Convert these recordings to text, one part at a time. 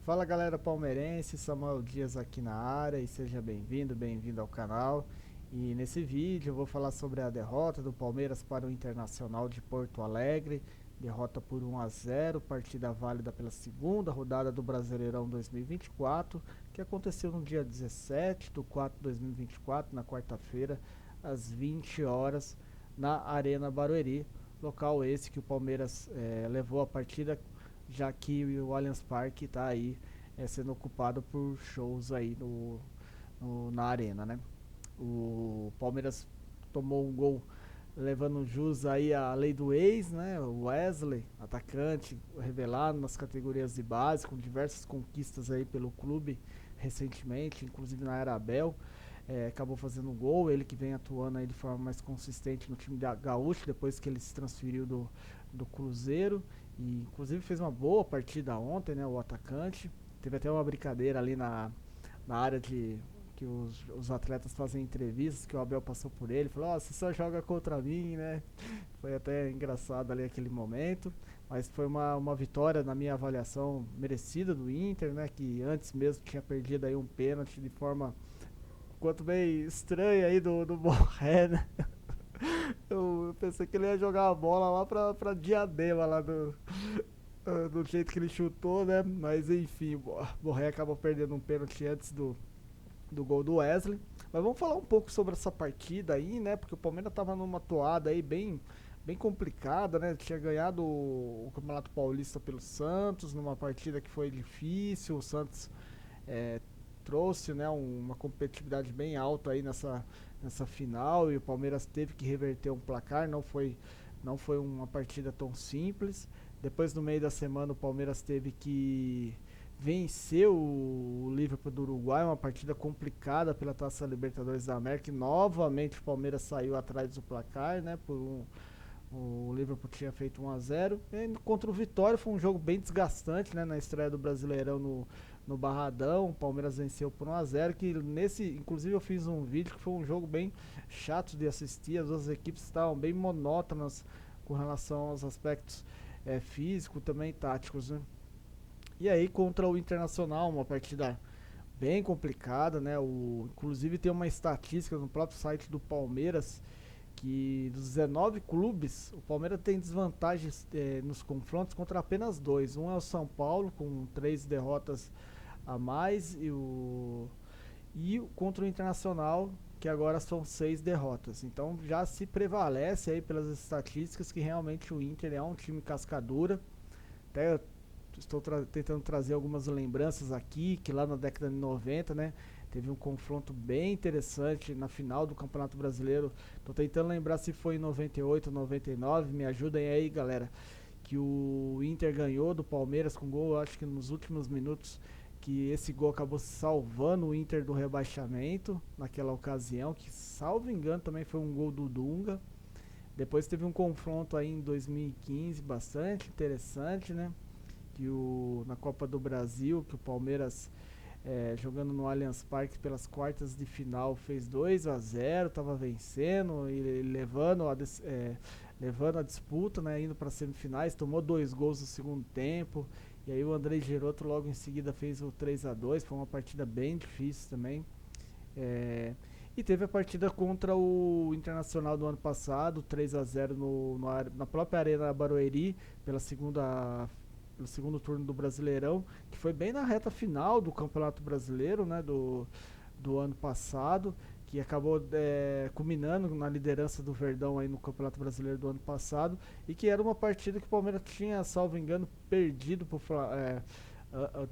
Fala galera palmeirense, Samuel Dias aqui na área e seja bem-vindo ao canal. E nesse vídeo eu vou falar sobre a derrota do Palmeiras para o Internacional de Porto Alegre, derrota por 1 a 0, partida válida pela segunda rodada do Brasileirão 2024, que aconteceu no dia 17/4/2024, na quarta-feira, às 20 horas, na Arena Barueri, local esse que o Palmeiras levou a partida, já que o Allianz Parque está aí sendo ocupado por shows aí na arena, né? O Palmeiras tomou um gol levando jus aí a lei do ex, né? O Wesley, atacante, revelado nas categorias de base, com diversas conquistas aí pelo clube recentemente, inclusive na era Abel. Acabou fazendo um gol, ele que vem atuando aí de forma mais consistente no time da Gaúcho, depois que ele se transferiu do Cruzeiro, e inclusive fez uma boa partida ontem, né, o atacante. Teve até uma brincadeira ali na área de que os atletas fazem entrevistas, que o Abel passou por ele, falou: "Ó, você só joga contra mim", né? Foi até engraçado ali aquele momento, mas foi uma vitória, na minha avaliação, merecida do Inter, né, que antes mesmo tinha perdido aí um pênalti de forma quanto bem estranha aí do Borré, né? Eu pensei que ele ia jogar a bola lá pra Diadema, lá do jeito que ele chutou, né? Mas enfim, o Borré acabou perdendo um pênalti antes do gol do Wesley. Mas vamos falar um pouco sobre essa partida aí, né? Porque o Palmeiras tava numa toada aí bem complicada, né? Tinha ganhado o Campeonato Paulista pelo Santos, numa partida que foi difícil. O Santos é, trouxe, né, uma competitividade bem alta aí nessa final, e o Palmeiras teve que reverter um placar, não foi uma partida tão simples. Depois, no meio da semana, o Palmeiras teve que vencer o Liverpool do Uruguai, uma partida complicada pela Taça Libertadores da América, e novamente o Palmeiras saiu atrás do placar, né, o Liverpool tinha feito 1 a 0. E contra o Vitória foi um jogo bem desgastante, né, na estreia do Brasileirão no Barradão. O Palmeiras venceu por 1 a 0, que nesse, inclusive eu fiz um vídeo que foi um jogo bem chato de assistir. As duas equipes estavam bem monótonas com relação aos aspectos físicos, também táticos, né? E aí contra o Internacional, uma partida bem complicada, né? Inclusive tem uma estatística no próprio site do Palmeiras que dos 19 clubes, o Palmeiras tem desvantagens nos confrontos contra apenas dois. Um é o São Paulo, com 3 derrotas a mais, e contra o Internacional, que agora são 6 derrotas. Então já se prevalece aí pelas estatísticas que realmente o Inter é um time cascadura. Até estou tentando trazer algumas lembranças aqui, que lá na década de 90, né, teve um confronto bem interessante na final do Campeonato Brasileiro. Estou tentando lembrar se foi em 98 ou 99, me ajudem aí, galera. Que o Inter ganhou do Palmeiras com gol, acho que nos últimos minutos, que esse gol acabou salvando o Inter do rebaixamento naquela ocasião, que salvo engano também foi um gol do Dunga. Depois teve um confronto aí em 2015 bastante interessante, né? Na Copa do Brasil, que o Palmeiras, jogando no Allianz Parque pelas quartas de final, fez 2 a 0, estava vencendo e levando a disputa, né, indo para semifinais, tomou 2 gols no segundo tempo, e aí o André Giroto logo em seguida fez o 3 a 2. Foi uma partida bem difícil também. É, e teve a partida contra o Internacional do ano passado, 3 a 0 na própria Arena Barueri, pela segunda pelo segundo turno do Brasileirão, que foi bem na reta final do Campeonato Brasileiro, né, do ano passado, que acabou culminando na liderança do Verdão aí no Campeonato Brasileiro do ano passado, e que era uma partida que o Palmeiras tinha, salvo engano, perdido por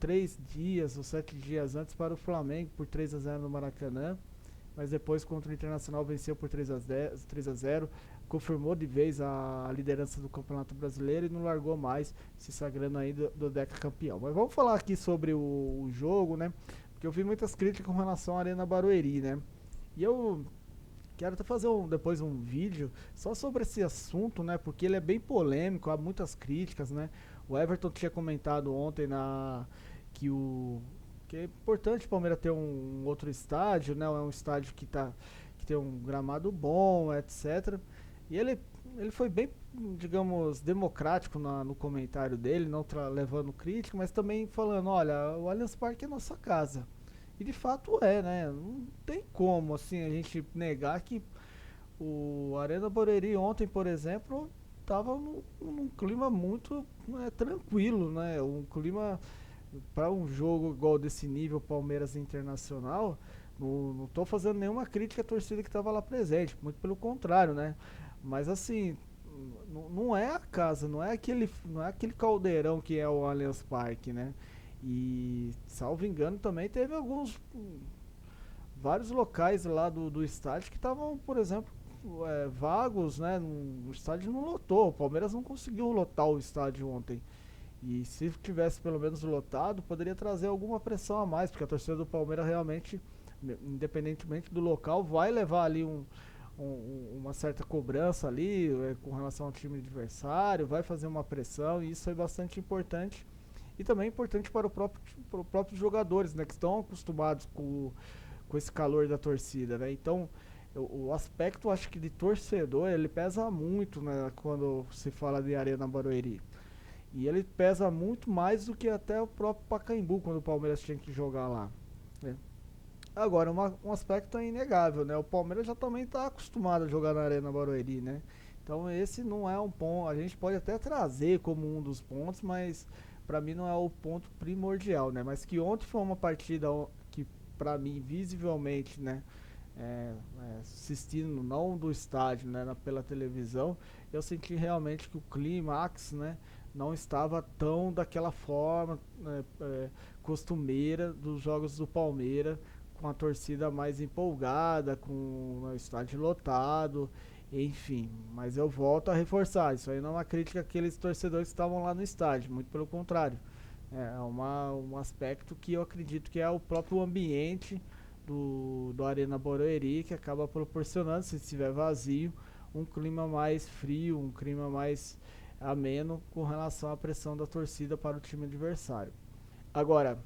3 dias ou 7 dias antes para o Flamengo por 3 a 0 no Maracanã, mas depois contra o Internacional venceu por 3 a 0, confirmou de vez a liderança do Campeonato Brasileiro e não largou mais, se sagrando aí do Deca campeão. Mas vamos falar aqui sobre o jogo, né? Porque eu vi muitas críticas com relação à Arena Barueri, né? E eu quero até fazer depois um vídeo só sobre esse assunto, né? Porque ele é bem polêmico, há muitas críticas, né? O Everton tinha comentado ontem que é importante o Palmeiras ter um outro estádio, né? É um estádio que tem um gramado bom, etc. E ele ele foi bem, digamos, democrático no comentário dele, não levando crítica, mas também falando, olha, o Allianz Parque é nossa casa. E de fato é, né? Não tem como assim a gente negar que o Arena Barueri ontem, por exemplo, estava num clima muito, né, tranquilo, né? Um clima para um jogo igual desse nível, Palmeiras Internacional. Não estou fazendo nenhuma crítica à torcida que estava lá presente, muito pelo contrário, né? Mas assim, não é a casa, não é aquele caldeirão que é o Allianz Parque, né? E, salvo engano, também teve vários locais lá do estádio que estavam, por exemplo, vagos, né? O estádio não lotou, o Palmeiras não conseguiu lotar o estádio ontem. E se tivesse pelo menos lotado, poderia trazer alguma pressão a mais, porque a torcida do Palmeiras realmente, independentemente do local, vai levar ali uma certa cobrança ali com relação ao time adversário, vai fazer uma pressão, e isso é bastante importante. E também é importante para os próprios jogadores, né, que estão acostumados com esse calor da torcida, né? Então, o aspecto, acho que de torcedor, ele pesa muito, né, quando se fala de Arena Barueri. E ele pesa muito mais do que até o próprio Pacaembu, quando o Palmeiras tinha que jogar lá, né? Agora, um aspecto é inegável, né? O Palmeiras já também está acostumado a jogar na Arena Barueri, né? Então esse não é um ponto, a gente pode até trazer como um dos pontos, mas para mim não é o ponto primordial, né? Mas que ontem foi uma partida que para mim visivelmente, né, assistindo não do estádio, né, pela televisão, eu senti realmente que o clímax, né, não estava tão daquela forma, né, costumeira dos jogos do Palmeiras, com a torcida mais empolgada, com o estádio lotado, enfim. Mas eu volto a reforçar, isso aí não é uma crítica àqueles torcedores que estavam lá no estádio, muito pelo contrário. É um aspecto que eu acredito que é o próprio ambiente do Arena Barueri que acaba proporcionando, se estiver vazio, um clima mais frio, um clima mais ameno com relação à pressão da torcida para o time adversário. Agora,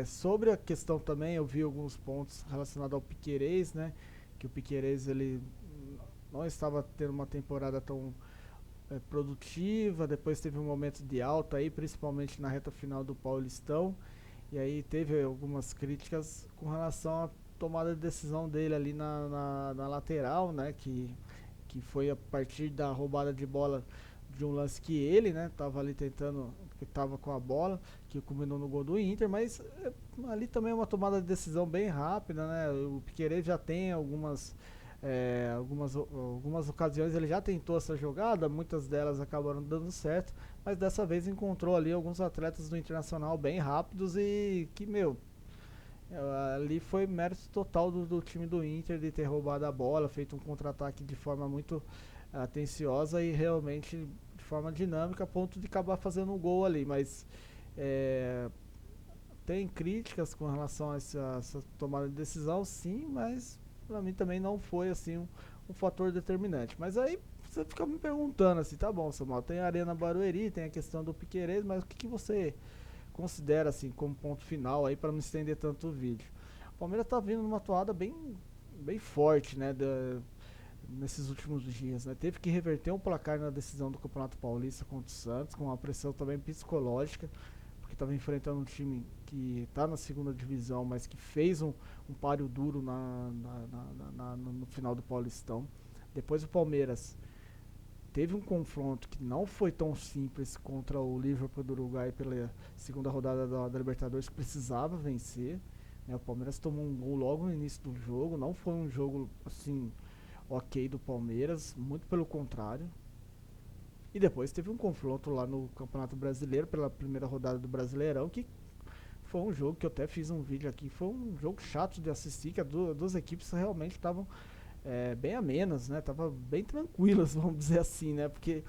sobre a questão também, eu vi alguns pontos relacionados ao Piquerez, né? Que o Piquerez ele não estava tendo uma temporada tão produtiva, depois teve um momento de alta aí, principalmente na reta final do Paulistão, e aí teve algumas críticas com relação à tomada de decisão dele ali na lateral, né? Que foi a partir da roubada de bola de um lance que ele, né, tava ali tentando, que tava com a bola, que culminou no gol do Inter, mas ali também é uma tomada de decisão bem rápida, né? O Piquerez já tem algumas ocasiões ele já tentou essa jogada, muitas delas acabaram dando certo, mas dessa vez encontrou ali alguns atletas do Internacional bem rápidos e que, meu, ali foi mérito total do time do Inter de ter roubado a bola, feito um contra-ataque de forma muito atenciosa e realmente de forma dinâmica, a ponto de acabar fazendo um gol ali. Mas é, tem críticas com relação a essa tomada de decisão, sim, mas para mim também não foi assim um fator determinante. Mas aí você fica me perguntando assim, tá bom, Samuel, tem a Arena Barueri, tem a questão do Piquerez, mas o que você considera assim como ponto final aí para não estender tanto o vídeo? O Palmeiras tá vindo numa toada bem forte, né, nesses últimos dias, né? Teve que reverter um placar na decisão do Campeonato Paulista contra o Santos, com uma pressão também psicológica, porque estava enfrentando um time que está na segunda divisão, mas que fez um páreo duro no final do Paulistão. Depois o Palmeiras teve um confronto que não foi tão simples contra o Liverpool do Uruguai pela segunda rodada da Libertadores, que precisava vencer, né? O Palmeiras tomou um gol logo no início do jogo, não foi um jogo assim ok do Palmeiras, muito pelo contrário. E depois teve um confronto lá no Campeonato Brasileiro, pela primeira rodada do Brasileirão, que foi um jogo que eu até fiz um vídeo aqui, foi um jogo chato de assistir, que as duas equipes realmente estavam bem amenas, né? Tava bem tranquilas, vamos dizer assim, né? Porque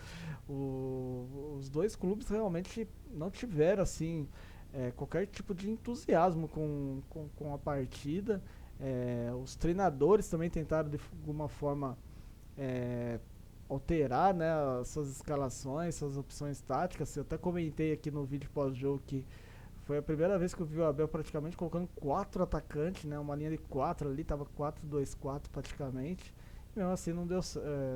os dois clubes realmente não tiveram assim qualquer tipo de entusiasmo com a partida. Os treinadores também tentaram de alguma forma é, alterar, né, as suas escalações, suas opções táticas. Eu até comentei aqui no vídeo pós-jogo que foi a primeira vez que eu vi o Abel praticamente colocando quatro atacantes, né, uma linha de quatro ali, tava 4-2-4 praticamente. Mesmo assim não deu,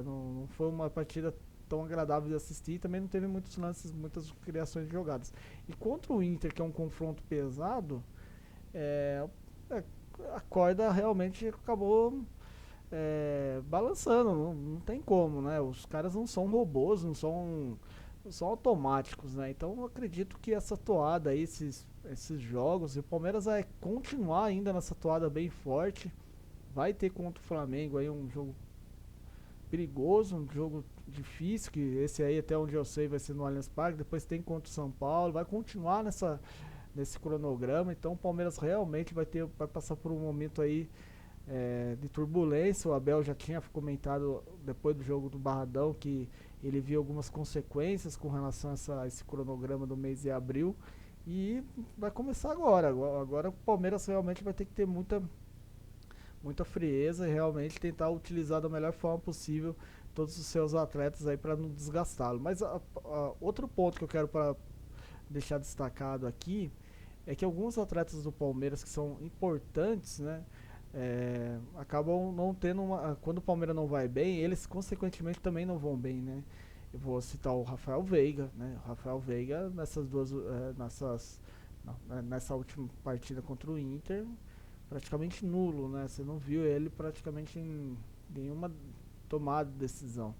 não foi uma partida tão agradável de assistir, também não teve muitos lances, muitas criações de jogadas. E contra o Inter, que é um confronto pesado, é, é, a corda realmente acabou balançando, não tem como, né? Os caras não são robôs, não são automáticos, né? Então eu acredito que essa toada aí, esses jogos, e o Palmeiras vai continuar ainda nessa toada bem forte. Vai ter contra o Flamengo aí um jogo perigoso, um jogo difícil, que esse aí até onde eu sei vai ser no Allianz Parque, depois tem contra o São Paulo, vai continuar nesse cronograma, então o Palmeiras realmente vai passar por um momento aí de turbulência. O Abel já tinha comentado depois do jogo do Barradão que ele viu algumas consequências com relação a esse cronograma do mês de abril. E vai começar agora. Agora o Palmeiras realmente vai ter que ter muita frieza e realmente tentar utilizar da melhor forma possível todos os seus atletas aí para não desgastá-lo. Mas outro ponto que eu quero deixar destacado aqui é que alguns atletas do Palmeiras que são importantes, né, acabam não tendo quando o Palmeiras não vai bem, eles consequentemente também não vão bem, né? Eu vou citar o Rafael Veiga, né? O Rafael Veiga nessa última partida contra o Inter, praticamente nulo, né? Você não viu ele praticamente em nenhuma tomada de decisão.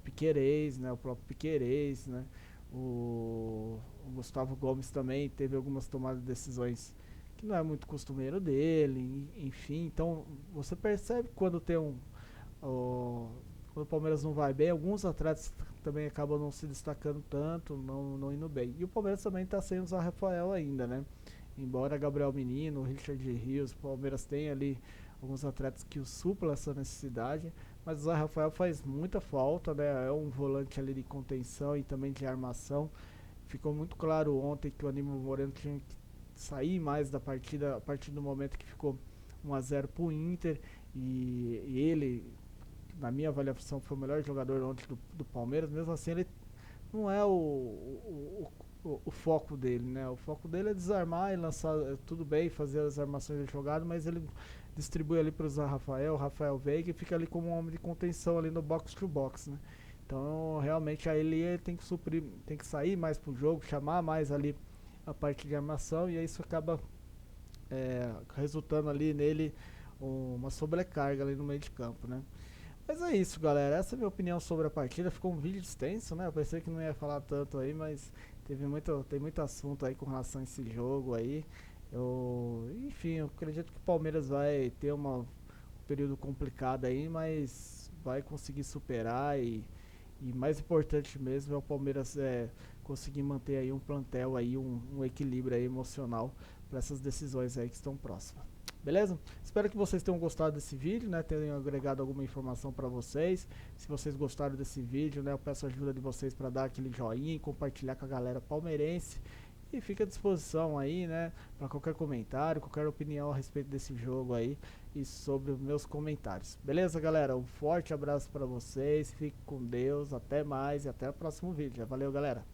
Piquerez, né? O próprio Piquerez, né? O Gustavo Gomes também teve algumas tomadas de decisões que não é muito costumeiro dele, enfim. Então você percebe quando tem quando o Palmeiras não vai bem, alguns atletas também acabam não se destacando tanto, não indo bem. E o Palmeiras também está sem usar Rafael ainda, né? Embora Gabriel Menino, Richard Rios, o Palmeiras tem ali alguns atletas que suplam essa necessidade, mas o Zé Rafael faz muita falta, né? É um volante ali de contenção e também de armação. Ficou muito claro ontem que o Aníbal Moreno tinha que sair mais da partida a partir do momento que ficou 1-0 pro Inter e ele, na minha avaliação, foi o melhor jogador ontem do Palmeiras. Mesmo assim, ele não é o foco dele, né? O foco dele é desarmar e lançar, tudo bem, fazer as armações de jogada, mas ele distribui ali para o Rafael Veiga e fica ali como um homem de contenção ali no box to box, né? Então, realmente, aí ele tem que suprir, tem que sair mais pro jogo, chamar mais ali a parte de armação e aí isso acaba resultando ali nele uma sobrecarga ali no meio de campo, né? Mas é isso, galera. Essa é a minha opinião sobre a partida. Ficou um vídeo extenso, né? Eu pensei que não ia falar tanto aí, mas tem muito assunto aí com relação a esse jogo aí. Enfim, eu acredito que o Palmeiras vai ter um período complicado aí, mas vai conseguir superar e mais importante mesmo é o Palmeiras conseguir manter aí um plantel aí, um equilíbrio aí emocional para essas decisões aí que estão próximas. Beleza? Espero que vocês tenham gostado desse vídeo, né? Tenham agregado alguma informação para vocês. Se vocês gostaram desse vídeo, né? Eu peço a ajuda de vocês para dar aquele joinha e compartilhar com a galera palmeirense. E fica à disposição aí, né? Para qualquer comentário, qualquer opinião a respeito desse jogo aí e sobre os meus comentários. Beleza, galera? Um forte abraço para vocês. Fique com Deus. Até mais e até o próximo vídeo. Valeu, galera.